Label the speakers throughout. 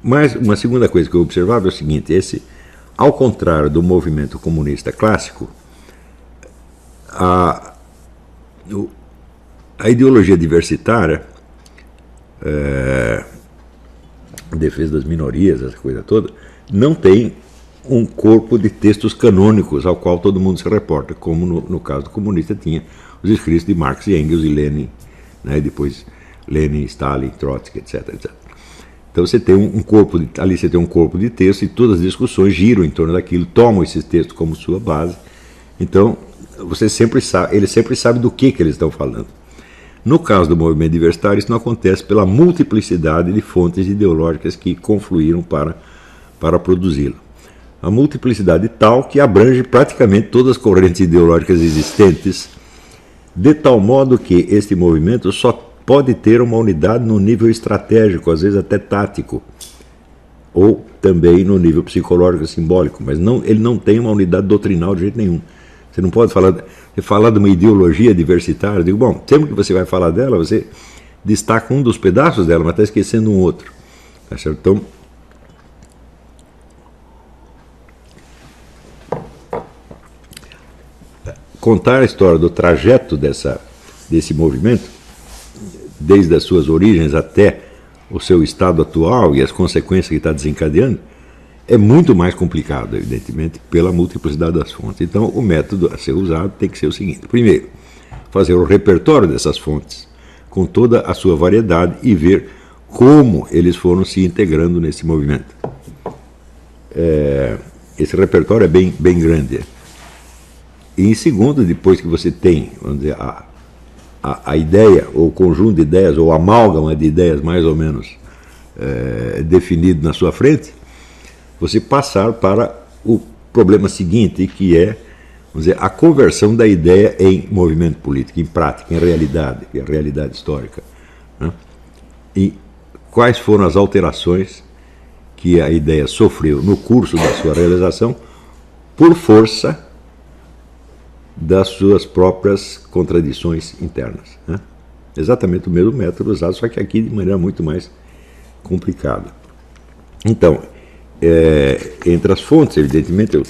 Speaker 1: Mas uma segunda coisa que eu observava é o seguinte: ao contrário do movimento comunista clássico, a ideologia diversitária, defesa das minorias, essa coisa toda, não tem um corpo de textos canônicos ao qual todo mundo se reporta, como no caso do comunista tinha os escritos de Marx e Engels e Lenin, né, e depois Lenin, Stalin, Trotsky, etc, etc. Então você tem ali você tem um corpo de texto e todas as discussões giram em torno daquilo, tomam esses textos como sua base. Então eles sempre sabem do que eles estão falando. No caso do movimento diversitário, isso não acontece pela multiplicidade de fontes ideológicas que confluíram para produzi-lo. A multiplicidade tal que abrange praticamente todas as correntes ideológicas existentes, de tal modo que este movimento só pode ter uma unidade no nível estratégico, às vezes até tático, ou também no nível psicológico e simbólico, mas ele não tem uma unidade doutrinal de jeito nenhum. Você não pode falar de uma ideologia diversitária. Eu digo, bom, sempre que você vai falar dela, você destaca um dos pedaços dela, mas está esquecendo um outro. Tá certo? Então, contar a história do trajeto desse movimento, desde as suas origens até o seu estado atual e as consequências que está desencadeando, é muito mais complicado, evidentemente, pela multiplicidade das fontes. Então, o método a ser usado tem que ser o seguinte: primeiro, fazer o repertório dessas fontes, com toda a sua variedade, e ver como eles foram se integrando nesse movimento. Esse repertório é bem grande. E, em segundo, depois que você tem, vamos dizer, a ideia, ou o conjunto de ideias, ou a amálgama de ideias mais ou menos definido na sua frente, você passar para o problema seguinte, que é, vamos dizer, a conversão da ideia em movimento político, em prática, em realidade, que é a realidade histórica, né? E quais foram as alterações que a ideia sofreu no curso da sua realização por força das suas próprias contradições internas, né? Exatamente o mesmo método usado, só que aqui de maneira muito mais complicada. Então, entre as fontes, evidentemente,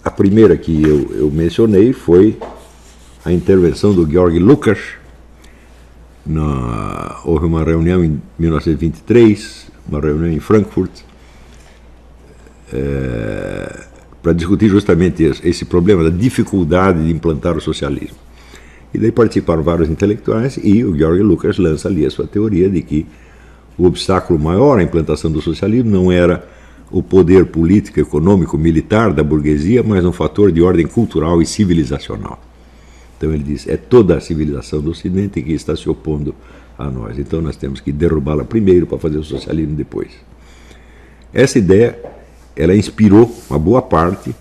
Speaker 1: a primeira que eu mencionei foi a intervenção do Georg Lukács. Houve uma reunião em 1923, uma reunião em Frankfurt, para discutir justamente esse problema da dificuldade de implantar o socialismo. E daí participaram vários intelectuais e o Georg Lukács lança ali a sua teoria de que o obstáculo maior à implantação do socialismo não era o poder político, econômico, militar da burguesia, mas um fator de ordem cultural e civilizacional. Então ele diz, é toda a civilização do Ocidente que está se opondo a nós. Então nós temos que derrubá-la primeiro para fazer o socialismo depois. Essa ideia, ela inspirou uma boa parte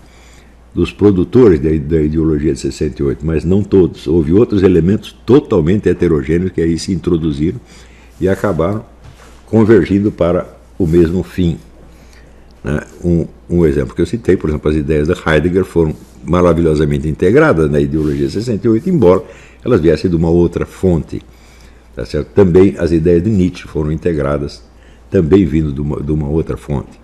Speaker 1: dos produtores da ideologia de 68, mas não todos. Houve outros elementos totalmente heterogêneos que aí se introduziram e acabaram convergindo para o mesmo fim. Um exemplo que eu citei, por exemplo, as ideias de Heidegger foram maravilhosamente integradas na ideologia de 68, embora elas viessem de uma outra fonte. Tá certo? Também as ideias de Nietzsche foram integradas, também vindo de uma outra fonte.